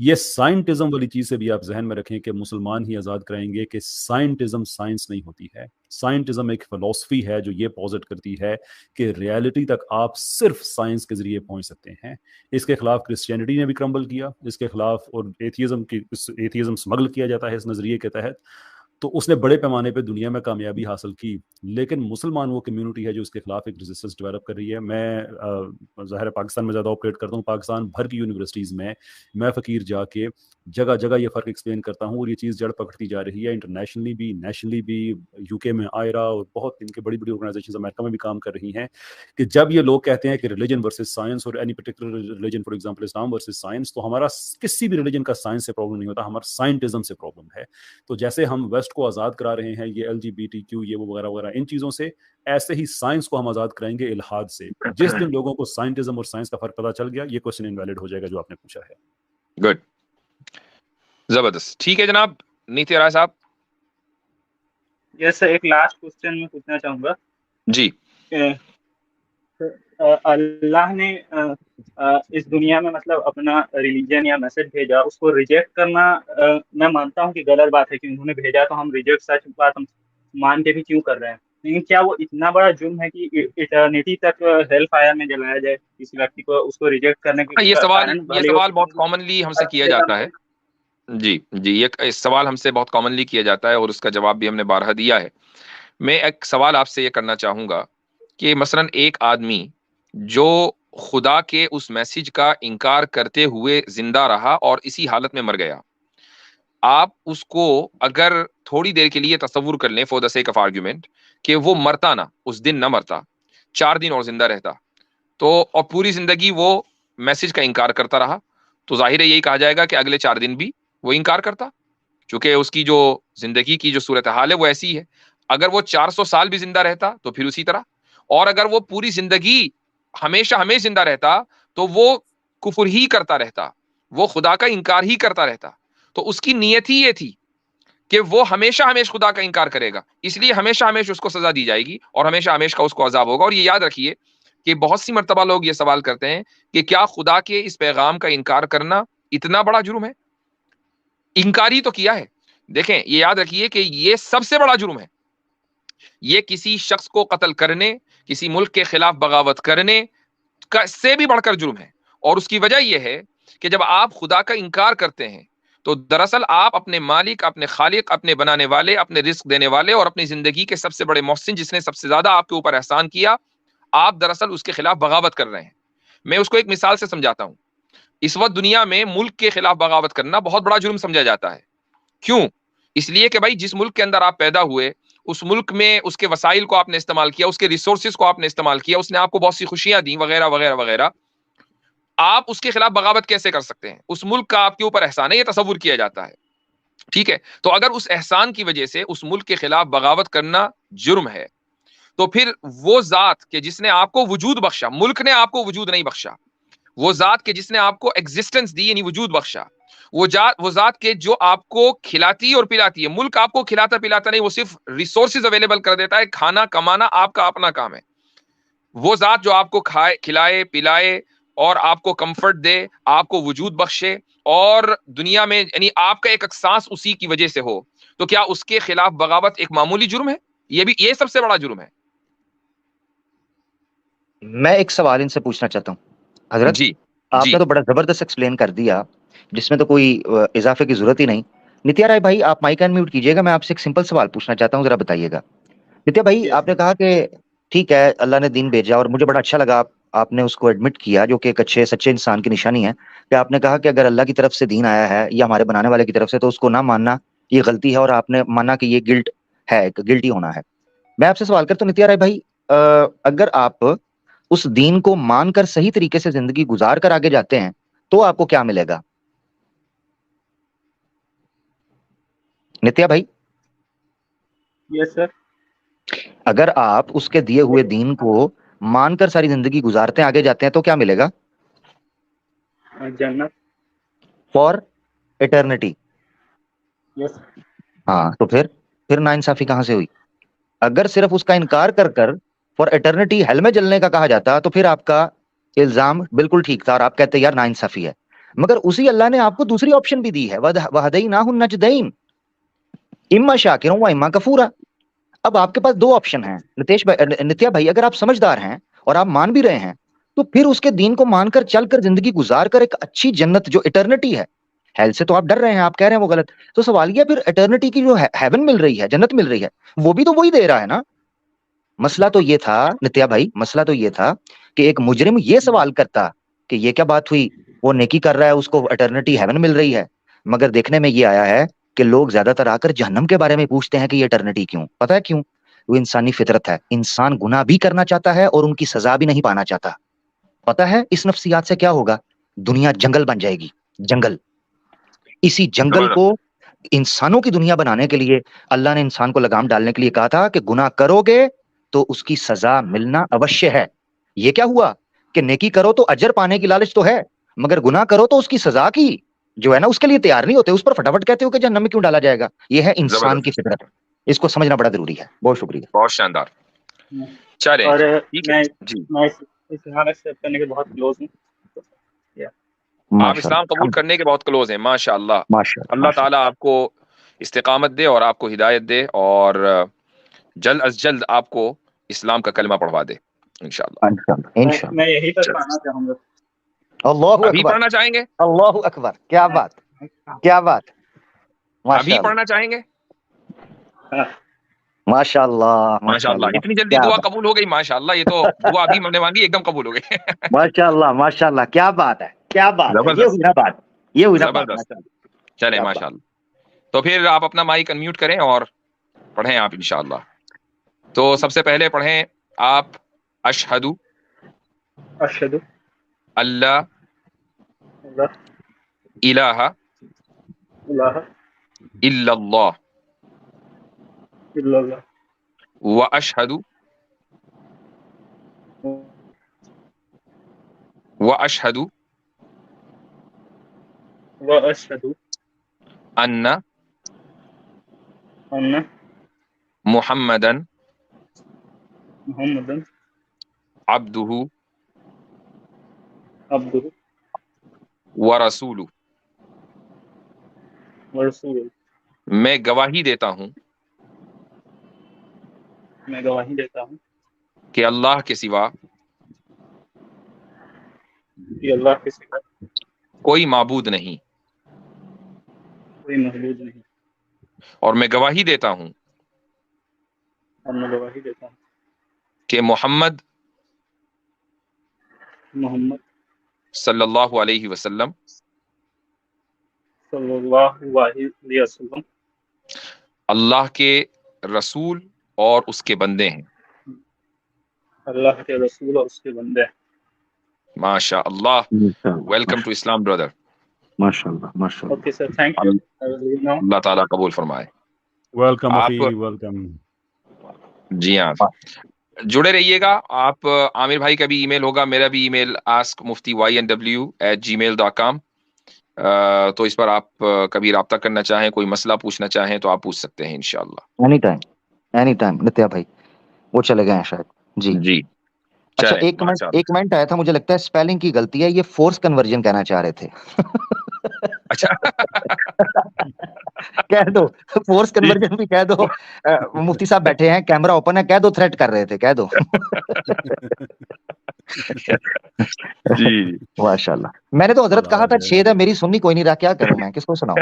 یہ سائنٹزم والی چیز سے بھی آپ ذہن میں رکھیں کہ مسلمان ہی آزاد کرائیں گے کہ سائنٹزم سائنس نہیں ہوتی ہے. سائنٹزم ایک فلسفی ہے جو یہ پوزٹ کرتی ہے کہ ریالٹی تک آپ صرف سائنس کے ذریعے پہنچ سکتے ہیں. اس کے خلاف کرسچینٹی نے بھی کرمبل کیا, اس کے خلاف اور ایتھیزم اسمگل کیا جاتا ہے اس نظریے کے تحت, تو اس نے بڑے پیمانے پہ دنیا میں کامیابی حاصل کی. لیکن مسلمان وہ کمیونٹی ہے جو اس کے خلاف ایک ریزسٹنس ڈیولپ کر رہی ہے. میں ظاہر پاکستان میں زیادہ آپریٹ کرتا ہوں, پاکستان بھر کی یونیورسٹیز میں فقیر جا کے جگہ جگہ یہ فرق ایکسپلین کرتا ہوں, اور یہ چیز جڑ پکڑتی جا رہی ہے انٹرنیشنلی بھی, نیشنلی بھی. یو کے میں آئرا اور بہت ان کے بڑی بڑی آرگنائزیشنز امریکہ میں بھی کام کر رہی ہیں کہ جب یہ لوگ کہتے ہیں کہ ریلیجن ورسز سائنس, اور any particular religion for example Islam versus science, تو ہمارا کسی بھی ریلیجن کا سائنس سے پرابلم نہیں ہوتا, ہمارا سائنٹزم سے پرابلم ہے. تو جیسے ہم ویسٹ کو آزاد کرا رہے ہیں یہ LGBTQ یہ وہ وغیرہ وغیرہ ان چیزوں سے, ایسے ہی سائنس کو ہم آزاد کرائیں گے الحاد سے. جس دن لوگوں کو سائنٹزم اور سائنس کا فرق پتہ چل گیا, یہ کوشچن انویلڈ ہو جائے گا جو آپ نے پوچھا ہے. گڈ, زبردست. ٹھیک ہے جناب نیتی رائے صاحب. یس سر, ایک لاسٹ کوسچن میں پوچھنا چاہوں گا. جی. اللہ نے اس دنیا میں مطلب اپنا ریلیجن یا میسج بھیجا, اس کو ریجیکٹ کرنا میں مانتا ہوں کہ غلط بات ہے کہ انہوں نے بھیجا تو ہم ریجیکٹ سچ بات ہم مان کے بھی کیوں کر رہے ہیں, لیکن کیا وہ اتنا بڑا جرم ہے کہ ایٹرنیٹی تک ہیل فائر میں جلایا جائے کسی ویکتی کو, اس کو ریجیکٹ کرنے کے یہ سوال بہت کامنلی ہم سے کیا جاتا ہے. جی, یہ سوال ہم سے بہت کامنلی کیا جاتا ہے اور اس کا جواب بھی ہم نے بارہا دیا ہے. میں ایک سوال آپ سے یہ کرنا چاہوں گا کہ مثلاً ایک آدمی جو خدا کے اس میسج کا انکار کرتے ہوئے زندہ رہا اور اسی حالت میں مر گیا, آپ اس کو اگر تھوڑی دیر کے لیے تصور کر لیں for the sake of argument کہ وہ مرتا نہ, اس دن نہ مرتا, 4 دن اور زندہ رہتا, تو اور پوری زندگی وہ میسج کا انکار کرتا رہا, تو ظاہر ہے یہی کہا جائے گا کہ اگلے 4 دن بھی وہ انکار کرتا, چونکہ اس کی جو زندگی کی جو صورتحال ہے وہ ایسی ہے. اگر وہ 400 سال بھی زندہ رہتا تو پھر اسی طرح, اور اگر وہ پوری زندگی ہمیشہ ہمیشہ زندہ رہتا تو وہ کفر ہی کرتا رہتا, وہ خدا کا انکار ہی کرتا رہتا. تو اس کی نیت ہی یہ تھی کہ وہ ہمیشہ ہمیشہ خدا کا انکار کرے گا, اس لیے ہمیشہ ہمیشہ اس کو سزا دی جائے گی اور ہمیشہ ہمیشہ کا اس کو عذاب ہوگا. اور یہ یاد رکھیے کہ بہت سی مرتبہ لوگ یہ سوال کرتے ہیں کہ کیا خدا کے اس پیغام کا انکار کرنا اتنا بڑا جرم ہے؟ انکاری تو کیا ہے. دیکھیں, یہ یاد رکھیے کہ یہ سب سے بڑا جرم ہے. یہ کسی شخص کو قتل کرنے, کسی ملک کے خلاف بغاوت کرنے سے بھی بڑھ کر جرم ہے. اور اس کی وجہ یہ ہے کہ جب آپ خدا کا انکار کرتے ہیں تو دراصل آپ اپنے مالک, اپنے خالق, اپنے بنانے والے, اپنے رزق دینے والے اور اپنی زندگی کے سب سے بڑے محسن جس نے سب سے زیادہ آپ کے اوپر احسان کیا, آپ دراصل اس کے خلاف بغاوت کر رہے ہیں. میں اس کو ایک مثال سے سمجھاتا ہوں. اس وقت دنیا میں ملک کے خلاف بغاوت کرنا بہت بڑا جرم سمجھا جاتا ہے. کیوں؟ اس لیے کہ بھائی جس ملک کے اندر آپ پیدا ہوئے, اس ملک میں اس کے وسائل کو آپ نے استعمال کیا, اس کے ریسورسز کو آپ نے استعمال کیا, اس نے آپ کو بہت سی خوشیاں دیں وغیرہ وغیرہ وغیرہ. آپ اس کے خلاف بغاوت کیسے کر سکتے ہیں؟ اس ملک کا آپ کے اوپر احسان ہے, یہ تصور کیا جاتا ہے. ٹھیک ہے, تو اگر اس احسان کی وجہ سے اس ملک کے خلاف بغاوت کرنا جرم ہے, تو پھر وہ ذات کہ جس نے آپ کو وجود بخشا, ملک نے آپ کو وجود نہیں بخشا, وہ ذات کہ جس نے آپ کو ایگزسٹنس دی یعنی وجود بخشا, وہ ذات کے جو آپ کو کھلاتی اور پلاتی ہے. ملک آپ کو کھلاتا پلاتا نہیں, وہ صرف ریسورسز اویلیبل کر دیتا ہے, کھانا کمانا آپ کا اپنا کام ہے. وہ ذات جو آپ کو کھلائے پلائے اور آپ کو کمفرٹ دے, آپ کو وجود بخشے اور دنیا میں یعنی آپ کا ایک احساس اسی کی وجہ سے ہو, تو کیا اس کے خلاف بغاوت ایک معمولی جرم ہے؟ یہ سب سے بڑا جرم ہے. میں ایک سوال ان سے پوچھنا چاہتا ہوں حضرت. جی آپ نے تو بڑا زبردست ایکسپلین کر دیا جس میں تو کوئی اضافے کی ضرورت ہی نہیں. نتیا رائے بھائی آپ مائک انمیوٹ کیجیے گا, میں آپ سے ایک سمپل سوال پوچھنا چاہتا ہوں, ذرا بتائیے گا. نتیا بھائی آپ نے کہا کہ ٹھیک ہے اللہ نے دین بھیجا, اور مجھے بڑا اچھا لگا آپ نے اس کو ایڈمٹ کیا, جو کہ ایک اچھے سچے انسان کی نشانی ہے, کہ آپ نے کہا کہ اگر اللہ کی طرف سے دین آیا ہے یا ہمارے بنانے والے کی طرف سے تو اس کو نہ ماننا یہ غلطی ہے, اور آپ نے مانا کہ یہ گلٹ ہے, گلٹی ہونا ہے. میں آپ سے سوال کرتا ہوں نتیا رائے بھائی, اگر آپ اس دین کو مان کر صحیح طریقے سے زندگی گزار کر آگے جاتے ہیں تو آپ کو کیا ملے گا؟ نتیا بھائی. یس سر. اگر آپ اس کے دیے ہوئے دین کو مان کر ساری زندگی گزارتے ہیں, آگے جاتے ہیں, تو کیا ملے گا؟ جنت فار ایٹرنٹی. یس. ہاں, تو پھر ناانصافی کہاں سے ہوئی؟ اگر صرف اس کا انکار کر کر فار ایٹرنٹی ہیل میں جلنے کا کہا جاتا تو پھر آپ کا الزام بالکل ٹھیک تھا, اور آپ کہتے یار ناانصافی ہے. مگر اسی اللہ نے آپ کو دوسری آپشن بھی دی ہے، وَهَدَيْنَاهُ النَّجْدَيْن اما شاکرا و اما کفورا۔ اب آپ کے پاس دو آپشن ہیں نتیا بھائی، اگر آپ سمجھدار ہیں اور آپ مان بھی رہے ہیں تو پھر اس کے دین کو مان کر چل کر زندگی گزار کر ایک اچھی جنت جو اٹرنٹی ہے، ہیل سے تو آپ ڈر رہے ہیں، آپ کہہ رہے ہیں وہ غلط، تو سوال یہ پھر اٹرنٹی کی جو ہیون مل رہی ہے، جنت مل رہی ہے، وہ بھی تو وہی دے رہا ہے نا۔ مسئلہ تو یہ تھا نتیا بھائی، مسئلہ تو یہ تھا کہ ایک مجرم یہ سوال کرتا کہ یہ کیا بات ہوئی، وہ نیکی کر رہا ہے اس کو اٹرنٹی ہیون مل رہی ہے، مگر دیکھنے میں یہ آیا ہے کہ لوگ زیادہ تر آ کر جہنم کے بارے میں پوچھتے ہیں کہ یہ اٹرنٹی کیوں؟ پتہ ہے کیوں؟ وہ انسانی فطرت ہے، انسان گناہ بھی کرنا چاہتا ہے اور ان کی سزا بھی نہیں پانا چاہتا۔ پتہ ہے اس نفسیات سے کیا ہوگا؟ دنیا جنگل بن جائے گی، جنگل۔ اسی جنگل کو انسانوں کی دنیا بنانے کے لیے اللہ نے انسان کو لگام ڈالنے کے لیے کہا تھا کہ گناہ کرو گے تو اس کی سزا ملنا اوشیہ ہے۔ یہ کیا ہوا کہ نیکی کرو تو اجر پانے کی لالچ تو ہے، مگر گناہ کرو تو اس کی سزا کی جو ہے نا اس کے لیے تیار نہیں ہوتے، اس پر فٹافٹ کہتے ہو کہ جہنم میں کیوں ڈالا جائے گا۔ یہ ہے انسان کی فطرت، اس کو سمجھنا بڑا ضروری ہے۔ بہت شکریہ، بہت شاندار۔ چلیں اور ٹھیک ہے جی، میں اسلام ایکسیپٹ کرنے کے بہت کلوز ہوں۔ آپ اسلام قبول کرنے کے بہت کلوز ہیں، ماشاء اللہ۔ ماشاء اللہ تعالیٰ آپ کو استقامت دے اور آپ کو ہدایت دے اور جلد از جلد آپ کو اسلام کا کلمہ پڑھوا دے انشاءاللہ۔ میں یہی تک پڑھنا چاہوں گا۔ اللہ ابھی اکبر، پڑھنا چاہیں گے؟ اللہ اکبر، کیا بات، کیا بات، ابھی پڑھنا چاہیں گے؟ ماشاء اللہ، ماشاء اللہ، اتنی جلدی دعا قبول ہو گئی، ماشاء اللہ، یہ تو دعا ابھی میں نے مانگی ایک دم قبول ہو گئی۔ ماشاء اللہ، ماشاء اللہ، کیا بات ہے، کیا بات ہے، یہ ہوئی نا بات، یہ ہوئی نا بات۔ زبردست، چلیں ماشاء اللہ۔ تو پھر آپ اپنا مائک انمیوٹ کریں اور پڑھیں آپ انشاءاللہ۔ تو سب سے پہلے پڑھیں آپ اشہدو اشہدو اللہ الہ الہ الا اللہ الا اللہ واشہدو واشہدو واشہدو ان ان محمدن محمدن عبدہ عبدہ ورسولہ۔ ورسولہ۔ میں گواہی دیتا ہوں میں گواہی دیتا ہوں کہ اللہ کے سوا کہ اللہ کے سوا کوئی معبود نہیں، کوئی معبود نہیں، اور میں گواہی دیتا ہوں اور میں گواہی دیتا ہوں کہ محمد محمد صلی اللہ علیہ وسلم صلی اللہ علیہ وسلم اللہ کے رسول اور اس کے بندے ہیں۔ اللہ کے رسول اور اس کے بندے ہیں۔ ماشاء اللہ، ویلکم ٹو اسلام بردر۔ ماشاء اللہ، ماشاء اللہ، اوکے سر، تھینک یو۔ اللہ تعالیٰ قبول فرمائے۔ ویلکم آپ اخی، ویلکم۔ جی ہاں، جڑے رہیے گا آپ۔ عامر بھائی کا بھی ای میل ہوگا، میرا بھی ای میل askmufty@gmail.com، تو اس پر آپ کبھی رابطہ کرنا چاہیں، کوئی مسئلہ پوچھنا چاہیں تو آپ پوچھ سکتے ہیں انشاءاللہ۔ اینی ٹائم نتیا بھائی، وہ چلے گئے ہیں شاید۔ جی جی اچھا، چلیں، ایک ماشاء کمنٹ آیا تھا، مجھے لگتا ہے اسپیلنگ کی غلطی ہے، یہ فورس کنورژن کہنا چاہ رہے تھے۔ اچھا کہہ دو فورس کنورژن بھی کہہ دو۔ مفتی صاحب بیٹھے ہیں، کیمرہ اوپن ہے، کہہ دو تھریٹ کر رہے تھے، کہہ دو۔ جی ماشاء اللہ، میں نے تو حضرت کہا تھا 6 ہے، میری سننی کوئی نہیں رہا، کیا کروں میں، کس کو سناؤں؟